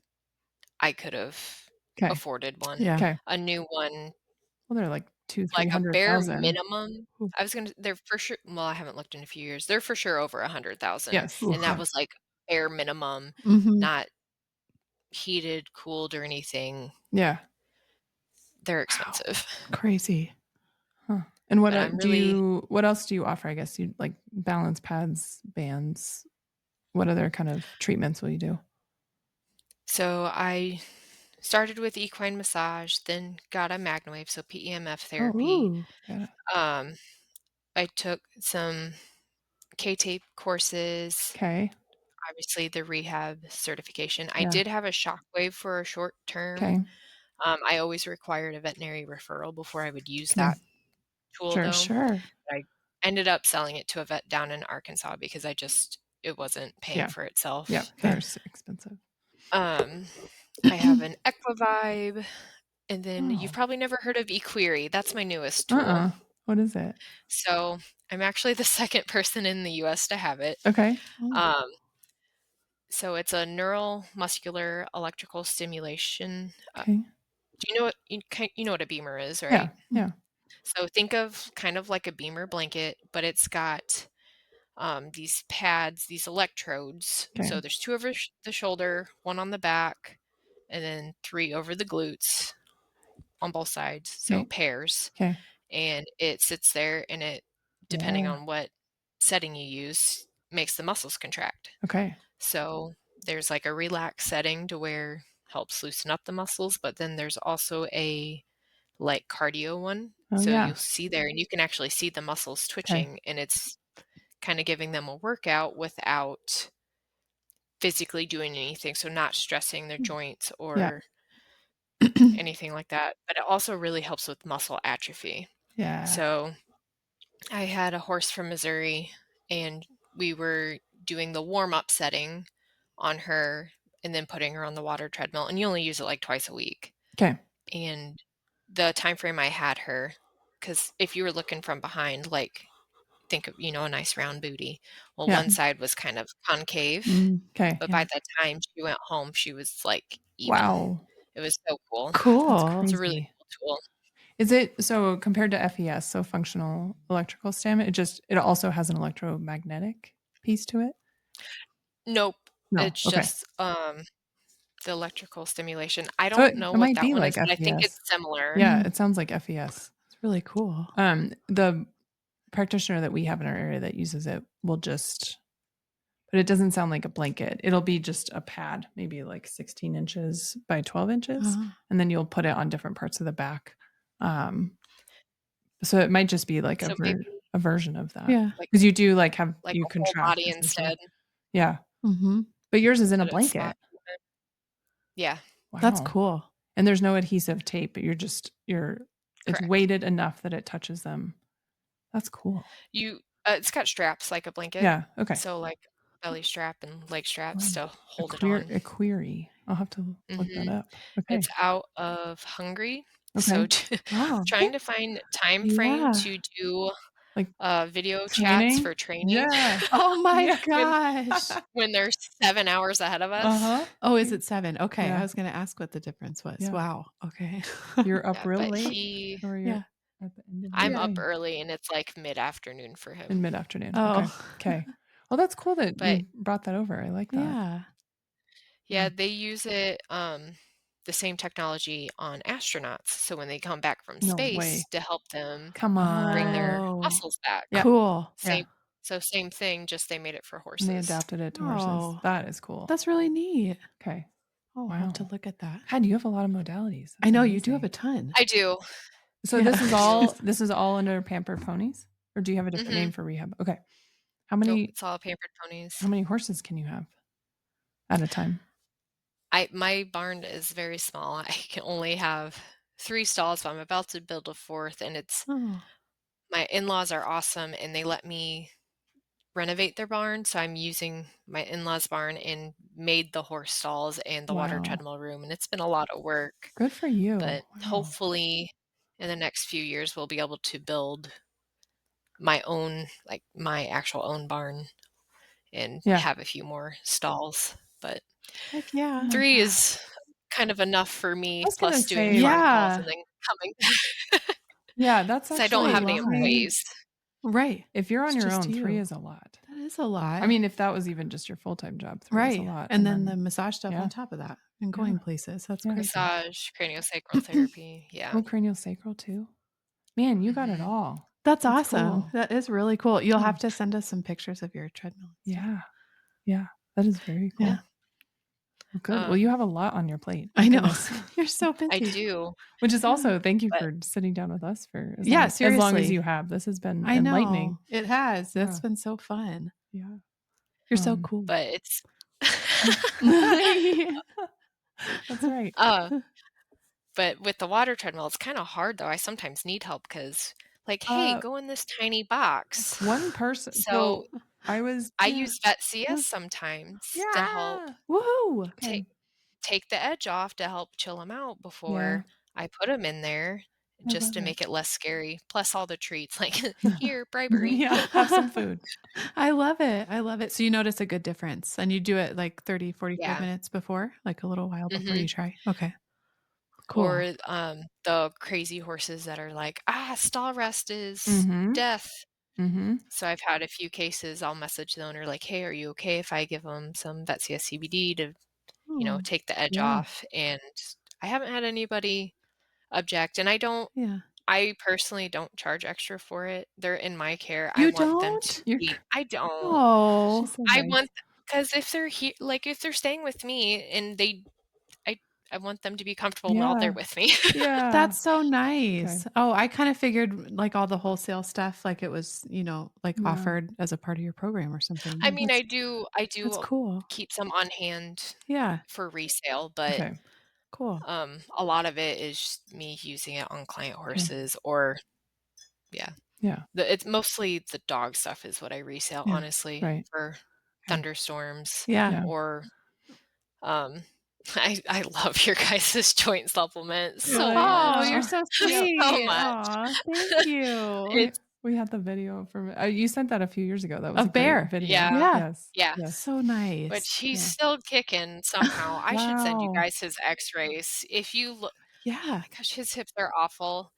I could have Okay. afforded one. Yeah. Okay. A new one, Well, they're like two, three like a hundred bare thousand. minimum. Ooh. They're for sure, well, I haven't looked in a few years. They're for sure over 100,000, Yes. and that Yeah. was like bare minimum, Mhm. not heated, cooled, or anything. Yeah. They're Wow. expensive. Crazy. Huh. And But I'm really what else do you offer? I guess you like balance pads, bands. What other kind of treatments will you do? so I started with equine massage, then got a MagnaWave, so PEMF Oh, therapy. ooh, got it. Um, I took some K-tape courses, Okay. obviously the rehab certification. I Yeah. did have a shockwave for a short term. Okay. I always required a veterinary referral before I would use Okay. that tool, Sure. though. Sure. I ended up selling it to a vet down in Arkansas because it wasn't paying Yeah. for itself. Yeah. Okay. They're expensive. Um, I have an Equivibe, and then you've Oh. probably never heard of Equiri. That's my newest tool. What is it? So I'm actually the second person in the US to have it. Okay. Oh. Um, so it's a neural muscular electrical stimulation. Okay. Do you know you know what a beamer is, Yeah. right? Yeah. So think of kind of like a beamer blanket, but it's got these pads, these electrodes. Okay. So there's two over the shoulder, one on the back, and then three over the glutes on both sides. So Okay. pairs. Okay. And it sits there, and it, depending Whoa. on what setting you use, makes the muscles contract. Okay. So there's like a relax setting to where helps loosen up the muscles, but then there's also a like cardio one. Oh So yeah. you'll see there, and you can actually see the muscles Okay. twitching, and it's kind of giving them a workout without physically doing anything. So not stressing their joints Yeah. or anything like that. But it also really helps with muscle atrophy. Yeah. So I had a horse from Missouri, and we were doing the warm-up setting on her and then putting her on the water treadmill, and you only use it like twice a week. Okay. And the time frame I had her, because if you were looking from behind, like think of, a nice round booty. Well, Yeah. one side was kind of concave, Okay. but Yeah. by the time she went home, she was like even. Wow. It was so cool. That's Cool. It's a really crazy. cool tool. Is it so compared to FES, so functional electrical stim? It also has an electromagnetic piece to it. Nope. No. It's Okay. just the electrical stimulation. I So don't know it what might that be one like is, but I think it's FES. similar. Yeah, it sounds like FES. It's really cool. The practitioner that we have in our area that uses it will just, but it doesn't sound like a blanket. It'll be just a pad, maybe like 16 inches by 12 inches, Uh-huh. and then you'll put it on different parts of the back. So it might just be like So maybe a version of that. Yeah. like Because you do like have like you a whole contract body essentially. instead, Yeah. Mm-hmm. But yours is in a but it's not. blanket. Yeah, That's Wow. cool. And there's no adhesive tape, but it's correct. weighted enough that it touches them. That's cool. It's got straps like a blanket. Yeah. Okay. So like belly strap and leg straps Wow. to hold it on. A query. I'll have to look that up. Okay. It's out of Hungary. Okay. So Wow. trying to find time frame Yeah. to do Like video chats training? for training Yeah. Oh my Yeah. gosh. when they're 7 hours ahead of us. Uh-huh. Oh, is it 7? Okay, I Yeah. was gonna ask what the difference was. Yeah. Wow, okay. You're up Yeah, real but late or you're Yeah, at the end of the I'm yeah. up day? early and it's like mid-afternoon for In him. mid-afternoon. Okay. Oh. Okay. Well, that's cool that But you brought that over. I like that. Yeah. yeah, they use it, the same technology on astronauts. So when they come back from No space way. to help them Come bring on. their Oh, muscles back. Yeah. cool. Yeah. Same same thing, just they made it for And they horses. adapted it to horses. Oh, That is cool. that's really neat. Okay. Oh, I'll have to Wow. look at that. God, you have a lot of modalities. I That's know you do have a amazing. ton. I do. So Yeah. this is all under Pampered Ponies? Or do you have a different name Mhm. for rehab? Okay. Nope, it's all pampered ponies. How many horses can you have at a time? My barn is very small. I can only have 3 stalls, but I'm about to build a 4th, and it's Oh, my in-laws are awesome, and they let me renovate their barn, so I'm using my in-laws' barn and made the horse stalls and the water Wow. treadmill room, and it's been a lot of work, Good for you. but Wow. hopefully in the next few years, we'll be able to build my own like, my actual own barn and Yeah. have a few more stalls, but heck Oh yeah. my 3 god. is kind of enough for I me, was gonna plus doing say, farm calls Yeah, and then coming back yeah, that's 'cause I that's don't a actually have any lot. 3. employees. Right. If you're It's on your just own, 3 you. is a lot. That is a lot. I mean, if that was even just your full-time job, 3 is a Right. lot. And then the massage stuff yeah. on top of that and Yeah. going places. That's Yeah. crazy. Massage, craniosacral therapy, yeah. Oh, craniosacral too? Man, you got it Mhm. all. That's That's awesome. cool. That is really cool. You'll Yeah. have to send us some pictures of your treadmill and stuff. Yeah. Yeah. That is very Yeah. cool. Well, good. Well, you Um, have a lot on your plate. My I know. goodness. You're so I busy. do, Which is Yeah. also thank you but for sitting down with us for Yeah, as long as seriously. you have. This has been I enlightening. know. It has. Yeah. That's been so fun. Yeah. You're so cool. but it's Yeah. That's right. uh, but with the water treadmill, it's kinda hard, though. I sometimes need help because, like, "Hey, Uh, go in this tiny box." one person So, I was I Yeah. use VetCS sometimes to help yeah. Woohoo. take Okay. take the edge off to help chill him out Yeah. before I put him in there I just love to it. make it less scary, plus all the treats, like, "Here, bribery." Yeah, have some food. I love it. I love it. So you notice a good difference and you do it like 30, 45 Yeah. minutes before, like a little while before you Mhm. try. Okay. Cool. Or, the crazy horses that are like, "Ah, stall rest is Mhm. death." Mhm. So I've had a few cases, I'll message the owner like, "Hey, are you okay if I give them some VetCS CBD to, Oh, take the edge Yeah. off?" And I haven't had anybody object, and yeah. I personally don't charge extra for it. They're in my care. I You want them to don't? You're be I don't. she's Oh, so I nice. want because if they're here like, if they're staying with me and I I want them to be comfortable while they're Yeah. with me. Yeah. that's so Okay. nice. Oh, I kind of figured like all the wholesale stuff, like it was, like Yeah. offered as a part of your program or something. I Yeah, mean, I that's do cool. keep some on hand Yeah, for resale, but, Okay. cool. a lot of it is just me using it on client Okay. horses or yeah. Yeah. It's mostly the dog stuff is what I resell, Yeah. honestly, Right. for Okay. thunderstorms Yeah. Yeah. or, um, I love your guys' joint supplement so Really? Oh, much, you're Aw. so Yeah. so sweet. much. Aw, thank you. We It's we had the video from you sent that a few years ago. That was a Of great Bear. video. yeah, Yeah. Yes. yeah, Yes. So nice. which he's Yeah. still kicking somehow. I should send you Wow. guys his X-rays. If you look oh Yeah. my gosh, his hips are awful.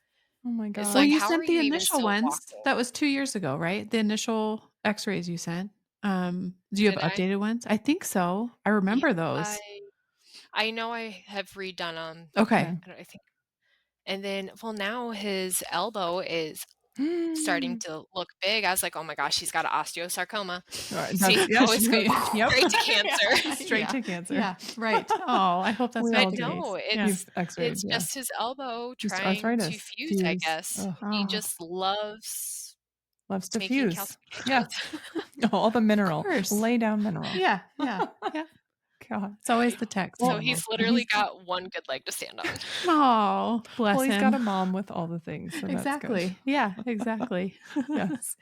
Oh my It's Well, like, you gosh. how are sent the you even initial still ones. walking? That was 2 years ago, right? The initial X-rays you sent. Do you have Did I? updated ones? I think so. I Yeah, remember I those. I know I have redone them. Okay. Okay. I think and then well, now his elbow is starting Mm. to look big. I was like, "Oh my gosh, he's got an osteosarcoma." Alright, See, that's yeah, oh, it's going yep. straight to cancer. Straight Yeah. to cancer. Yeah. Right. Oh, I hope that's We not But all the do. no, case. Yeah. You've it's x-rayed, yeah. just his elbow Just trying to arthritis, fuse, I fuse. guess. Ugh, He Oh, just loves loves to making fuse. Yeah. calcifications. All the of mineral. course. Lay down mineral. Yeah. Yeah. Yeah. God. It's always the text So Well, he's animals. literally he's got one good leg to stand on. Oh, well, bless he's got him. a mom with all the things, so that's good. Exactly. Yeah, exactly. Yes.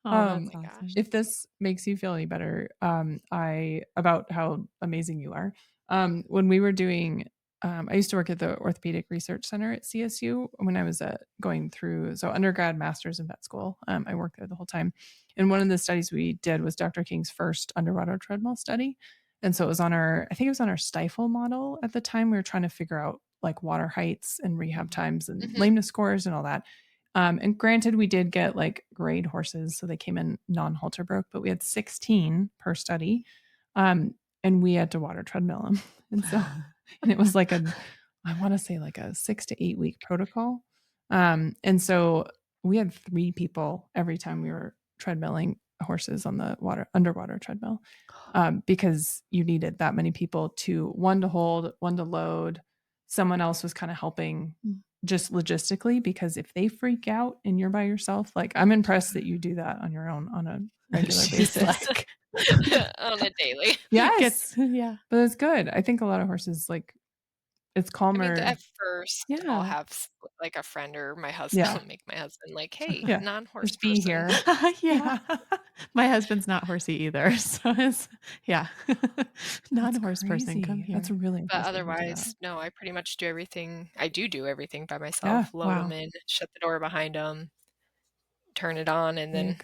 Oh, Oh that's my gosh. awesome. If this makes you feel any better, I about how amazing you are. When we were doing I used to work at the Orthopedic Research Center at CSU when I was going through, so undergrad, master's in vet school. I worked there the whole time. And one of the studies we did was Dr. King's first underwater treadmill study. And so it was on I think it was on our stifle model at the time. We were trying to figure out like water heights and rehab times and lameness scores and all that. And granted, we did get like grade horses, so they came in non-halter broke, but we had 16 per study. And we had to water treadmill them. And so, and it was like I want to say like a 6 to 8 week protocol. And so we had 3 people every time we were treadmilling horses on the underwater treadmill, because you needed that many people one to hold, one to load. Someone else was kind of helping just logistically, because if they freak out and you're by yourself, like I'm impressed that you do that on your own on a regular basis. Like, on a daily. Yes. But it's good. I think a lot of horses, like, it's calmer. I mean, at first, I'll have like a friend or my husband make my husband like, hey, non-horse just be person. here. My husband's not horsey either. So it's, non-horse person, come here. That's really But otherwise, no, I pretty much do everything. I do everything by myself. Load them in, shut the door behind them, turn it on, and then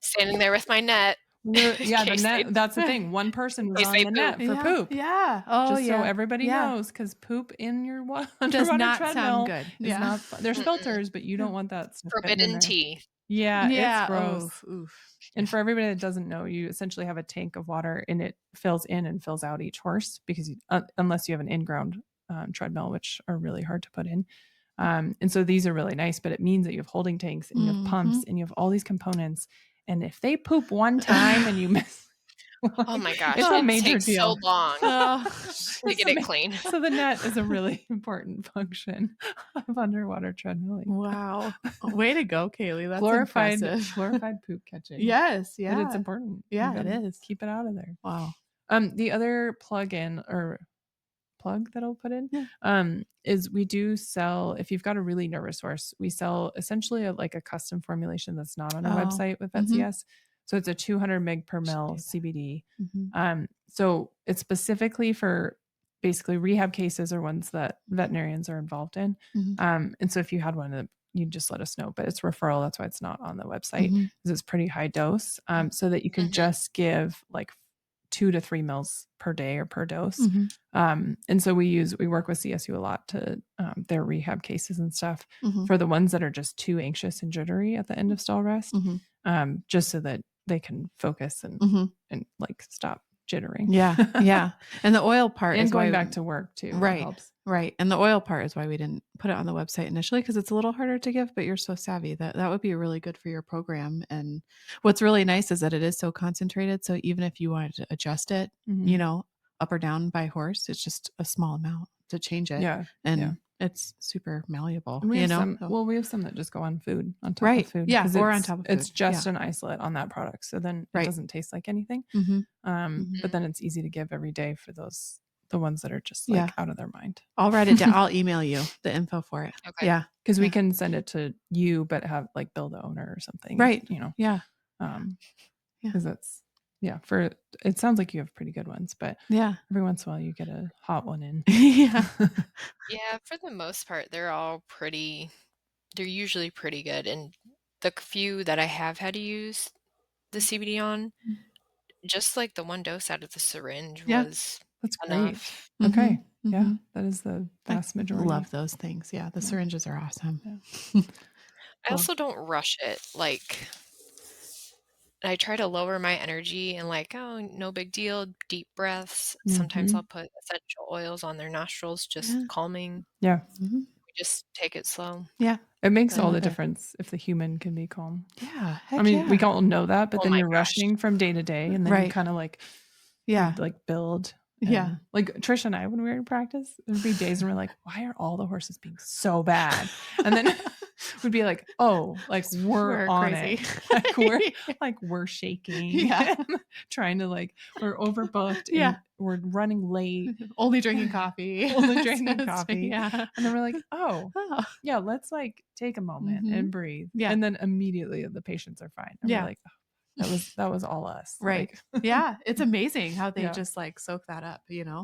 standing there with my net. The net. That's the thing. One person was on the net for poop. Yeah. Oh, just so everybody knows, because poop in your does not treadmill sound good. Is not there's filters, but you don't want that forbidden tea. Yeah, it's gross. Oof. And for everybody that doesn't know, you essentially have a tank of water, and it fills in and fills out each horse, because unless you have an in-ground treadmill, which are really hard to put in. And so these are really nice, but it means that you have holding tanks and you have pumps and you have all these components. And if they poop one time and you miss, oh my gosh, it's a major takes deal. So long to get it clean. So the net is a really important function of underwater treadmilling. Wow, way to go, Kaylee! That's impressive. Glorified poop catching. Yes, but it's important. Yeah, it is. Keep it out of there. Wow. The other plug that I'll put in is we do sell, if you've got a really nervous horse, we sell essentially like a custom formulation that's not on our website with VetCS. So it's a 200 mg per mil CBD. So it's specifically for basically rehab cases or ones that veterinarians are involved in. And so if you had one, you just let us know, but it's referral. That's why it's not on the website, because it's pretty high dose, so that you can just give like 2 to 3 mils per day or per dose. And so we work with CSU a lot to their rehab cases and stuff for the ones that are just too anxious and jittery at the end of stall rest, just so that they can focus and like stop jittering. Yeah. And the oil part and is going back to work too. Right. Helps. Right. And the oil part is why we didn't put it on the website initially, because it's a little harder to give, but you're so savvy that would be really good for your program. And what's really nice is that it is so concentrated. So even if you wanted to adjust it, up or down by horse, it's just a small amount to change it. And it's super malleable. We have some that just go on food, on top of food. Yeah. Or on top of food. It's just an isolate on that product. So then it doesn't taste like anything. But then it's easy to give every day for the ones that are just like out of their mind. I'll write it down. I'll email you the info for it. Okay. Yeah. Because we can send it to you, but have like bill the owner or something. Right. Yeah. Because it sounds like you have pretty good ones, but every once in a while you get a hot one in. Yeah, for the most part, they're usually pretty good. And the few that I have had to use the CBD on, just like the one dose out of the syringe was that's enough. Great. Okay. Yeah. That is the vast majority. Love those things. Yeah. The syringes are awesome. Yeah. I also don't rush it. Like, I try to lower my energy and like, oh, no big deal, deep breaths. Sometimes I'll put essential oils on their nostrils, just calming. Yeah. We just take it slow. Yeah. It makes all the difference if the human can be calm. Yeah. I mean, we all know that, but then you're rushing from day to day, and then you kind of like, like build. Yeah. Like Trish and I, when we were in practice, there'd be days and we're like, why are all the horses being so bad? And then we'd be like, oh, like we're on crazy. It. We're shaking. Trying to we're overbooked. And we're running late. Only drinking coffee. Yeah. And then we're like, oh, yeah, let's take a moment and breathe. Yeah. And then immediately the patients are fine. And we're like, oh, that was all us. Right. Like, yeah. It's amazing how they Yeah. just like soak that up,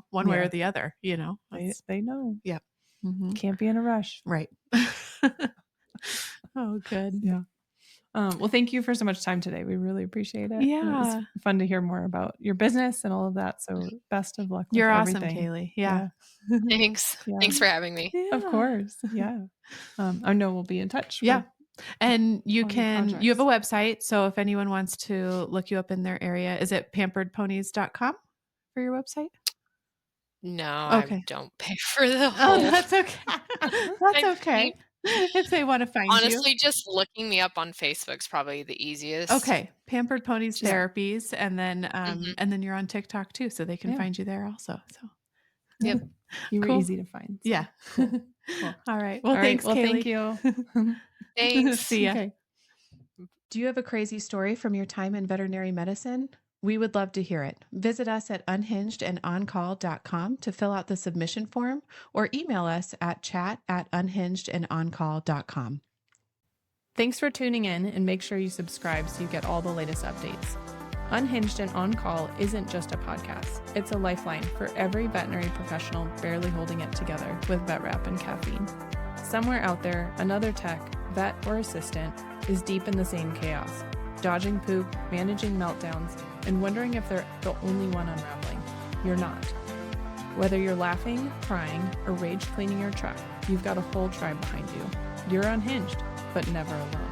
one way or the other, they know. Yep. Mm-hmm. Can't be in a rush. Right. Oh, good. Yeah. Well, thank you for so much time today. We really appreciate it. Yeah. And it was fun to hear more about your business and all of that. So best of luck with You're everything. awesome, Kaylee. Yeah. Thanks. Yeah. Thanks for having me. Yeah. Of course. Yeah. I know we'll be in touch. Yeah. And you all your have a website. So if anyone wants to look you up in their area, is it pamperedponies.com for your website? No, Okay. I don't pay for the whole. Oh, that's okay. That's okay. If they want to find you. Honestly, just looking me up on Facebook's probably the easiest. Okay. Pampered Ponies Therapies. And then Mhm. and then you're on TikTok too, so they can Yeah. find you there also. So Yep. You were Cool. easy to find. So. Yeah. Cool. All right. Well, All thanks, right. Well, Kaylee. thank you. Thanks. See ya. Okay. Do you have a crazy story from your time in veterinary medicine? We would love to hear it. Visit us at unhingedandOnCall.com to fill out the submission form or email us at chat@unhingedandOnCall.com. Thanks for tuning in, and make sure you subscribe so you get all the latest updates. Unhinged and On Call isn't just a podcast. It's a lifeline for every veterinary professional barely holding it together with vet wrap and caffeine. Somewhere out there, another tech, vet or assistant, is deep in the same chaos, dodging poop, managing meltdowns, and wondering if they're the only one unraveling. You're not. Whether you're laughing, crying, or rage cleaning your truck, you've got a whole tribe behind you. You're unhinged, but never alone.